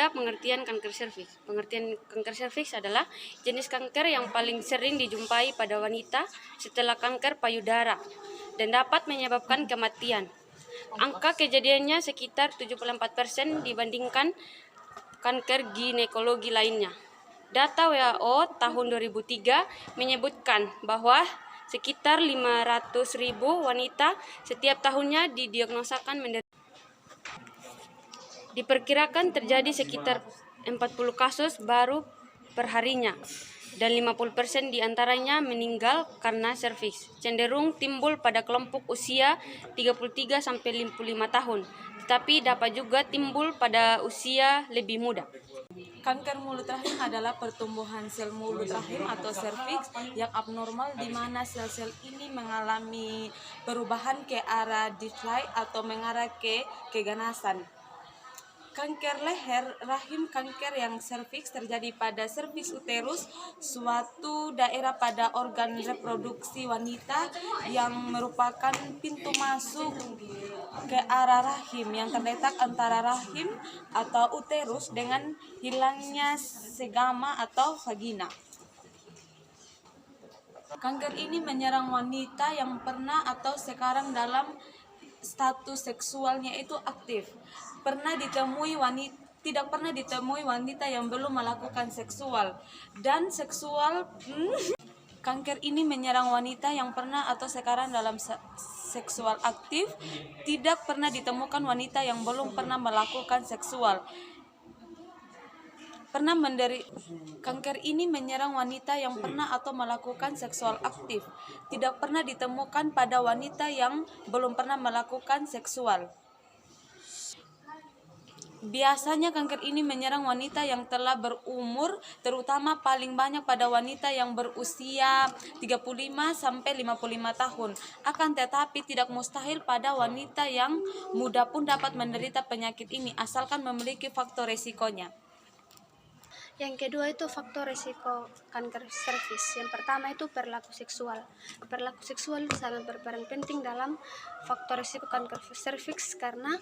pada pengertian kanker serviks. Pengertian kanker serviks adalah jenis kanker yang paling sering dijumpai pada wanita setelah kanker payudara dan dapat menyebabkan kematian. Angka kejadiannya sekitar 74% dibandingkan kanker ginekologi lainnya. Data WHO tahun 2003 menyebutkan bahwa sekitar 500.000 wanita setiap tahunnya didiagnosakan menderita. Diperkirakan terjadi sekitar 40 kasus baru perharinya dan 50% diantaranya meninggal karena serviks. Cenderung timbul pada kelompok usia 33-55 tahun, tetapi dapat juga timbul pada usia lebih muda. Kanker mulut rahim adalah pertumbuhan sel mulut rahim atau serviks yang abnormal di mana sel-sel ini mengalami perubahan ke arah decline atau mengarah ke keganasan. Kanker leher rahim, kanker yang serviks terjadi pada serviks uterus, suatu daerah pada organ reproduksi wanita yang merupakan pintu masuk ke arah rahim yang terletak antara rahim atau uterus dengan hilangnya segama atau vagina. Kanker ini menyerang wanita yang pernah atau sekarang dalam status seksualnya itu aktif. Tidak pernah ditemui wanita yang belum melakukan seksual dan kanker ini menyerang wanita yang pernah atau sekarang dalam seksual aktif. Tidak pernah ditemukan wanita yang belum pernah melakukan seksual. Kanker ini menyerang wanita yang pernah atau melakukan seksual aktif. Tidak pernah ditemukan pada wanita yang belum pernah melakukan seksual. Biasanya kanker ini menyerang wanita yang telah berumur, terutama paling banyak pada wanita yang berusia 35-55 tahun. Akan tetapi tidak mustahil pada wanita yang muda pun dapat menderita penyakit ini, asalkan memiliki faktor resikonya. Yang kedua itu faktor risiko kanker serviks. Yang pertama itu perilaku seksual. Perilaku seksual itu sangat berperan penting dalam faktor risiko kanker serviks karena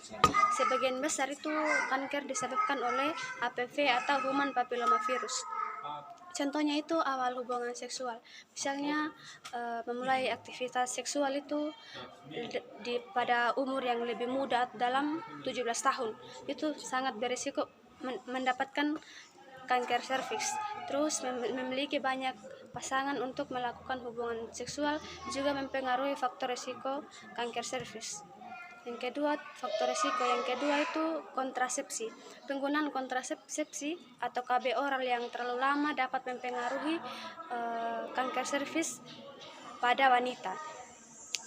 sebagian besar itu kanker disebabkan oleh HPV atau human papilloma virus. Contohnya itu awal hubungan seksual. Misalnya memulai aktivitas seksual itu pada umur yang lebih muda dalam 17 tahun. Itu sangat berisiko mendapatkan kanker serviks. Terus memiliki banyak pasangan untuk melakukan hubungan seksual juga mempengaruhi faktor risiko kanker serviks. Yang kedua, faktor risiko yang kedua itu kontrasepsi. Penggunaan kontrasepsi atau KB oral yang terlalu lama dapat mempengaruhi kanker serviks pada wanita.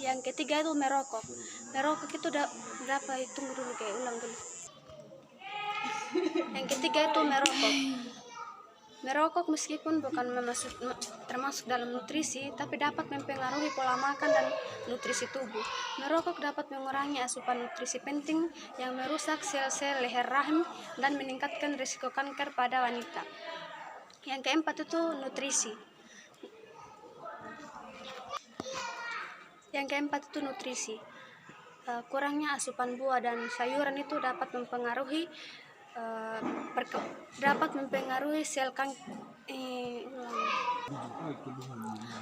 Yang ketiga itu merokok. Merokok itu dapat tunggu dulu ulang dulu. Yang ketiga itu merokok. Merokok meskipun bukan termasuk dalam nutrisi, tapi dapat mempengaruhi pola makan dan nutrisi tubuh. Merokok dapat mengurangi asupan nutrisi penting yang merusak sel-sel leher rahim dan meningkatkan risiko kanker pada wanita. Yang keempat itu nutrisi. Kurangnya asupan buah dan sayuran itu dapat mempengaruhi sel kanker.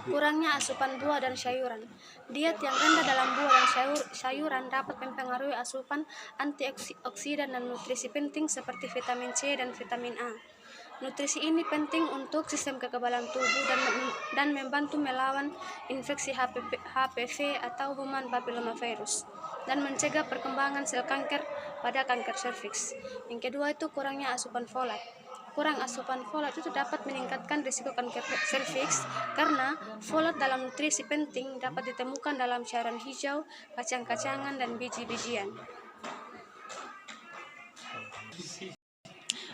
Kurangnya asupan buah dan sayuran. Diet yang rendah dalam buah dan sayuran dapat mempengaruhi asupan antioksidan dan nutrisi penting seperti vitamin C dan vitamin A. Nutrisi ini penting untuk sistem kekebalan tubuh dan membantu melawan infeksi HPV atau human papilloma virus dan mencegah perkembangan sel kanker pada kanker serviks. Yang kedua itu kurangnya asupan folat. Kurang asupan folat itu dapat meningkatkan risiko kanker serviks karena folat dalam nutrisi penting dapat ditemukan dalam cairan hijau, kacang-kacangan, dan biji-bijian.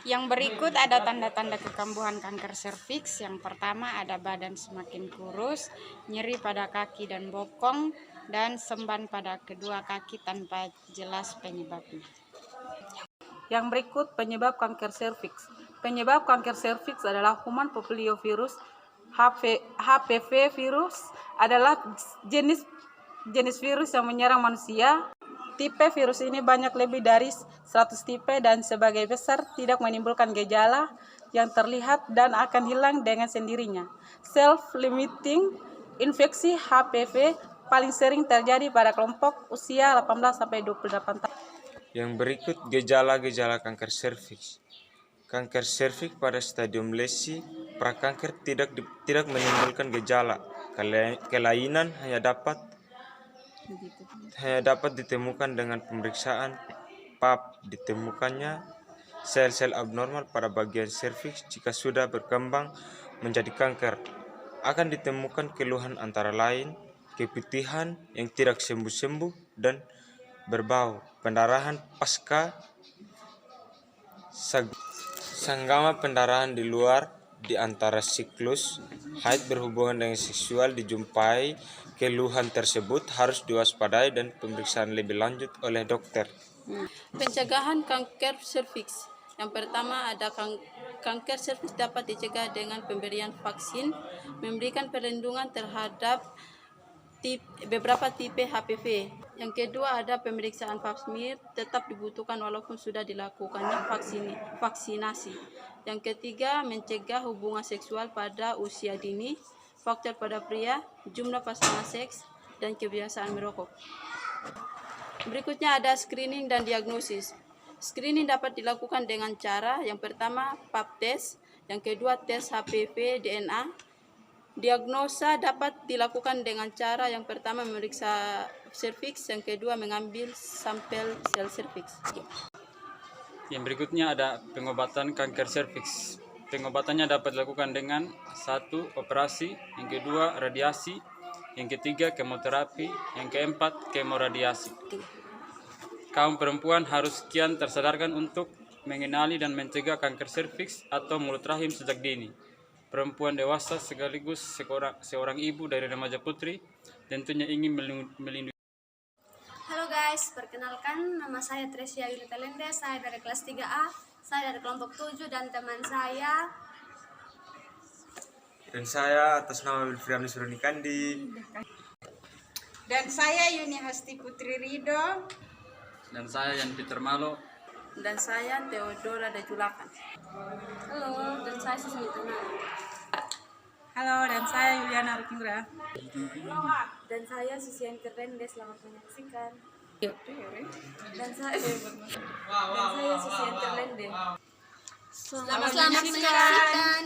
Yang berikut ada tanda-tanda kekambuhan kanker serviks. Yang pertama ada badan semakin kurus, nyeri pada kaki dan bokong, dan semban pada kedua kaki tanpa jelas penyebabnya. Yang berikut penyebab kanker serviks. Penyebab kanker serviks adalah human papillomavirus. HPV virus adalah jenis virus yang menyerang manusia. tipe virus ini banyak lebih dari 100 tipe dan sebagai besar tidak menimbulkan gejala yang terlihat dan akan hilang dengan sendirinya. Self-limiting infeksi HPV paling sering terjadi pada kelompok usia 18-28 tahun. Yang berikut gejala-gejala kanker serviks. Kanker serviks pada stadium lesi prakanker tidak menimbulkan gejala. Kelainan hanya dapat ditemukan dengan pemeriksaan pap. Ditemukannya sel-sel abnormal pada bagian serviks jika sudah berkembang menjadi kanker. Akan ditemukan keluhan antara lain keputihan yang tidak sembuh-sembuh dan berbau, pendarahan pasca sanggama, pendarahan di luar di antara siklus haid berhubungan dengan seksual dijumpai. Keluhan tersebut harus diwaspadai dan pemeriksaan lebih lanjut oleh dokter. Pencegahan kanker serviks. Yang pertama ada kanker serviks dapat dicegah dengan pemberian vaksin, memberikan perlindungan terhadap beberapa tipe HPV. Yang kedua ada pemeriksaan pap smear tetap dibutuhkan walaupun sudah dilakukannya vaksinasi. Yang ketiga mencegah hubungan seksual pada usia dini, faktor pada pria, jumlah pasangan seks, dan kebiasaan merokok. Berikutnya ada screening dan diagnosis. Screening dapat dilakukan dengan cara yang pertama pap test, yang kedua tes HPV DNA. Diagnosa dapat dilakukan dengan cara yang pertama memeriksa serviks, yang kedua mengambil sampel sel serviks. Yang berikutnya ada pengobatan kanker serviks. Pengobatannya dapat dilakukan dengan 1. Operasi, yang kedua radiasi, yang ketiga kemoterapi, yang keempat kemoradiasi. Kaum perempuan harus kian tersadarkan untuk mengenali dan mencegah kanker serviks atau mulut rahim sejak dini. Perempuan dewasa sekaligus seorang ibu dari remaja putri tentunya ingin melindungi. Halo guys, perkenalkan nama saya Tresia Yuli Telende, saya dari kelas 3A, saya dari kelompok 7 dan teman saya. Dan saya atas nama Wilfriani Surunikandi. Dan saya Yuni Hasti Putri Rido. Dan saya Yan Peter Malo. Dan saya Theodora Dejulakan. Halo, dan saya Susmita Nana. Halo, dan saya Yuliana Rukingra. Dan saya Susian Terende, selamat menyaksikan. Dan saya Susian Terende. Selamat menyaksikan.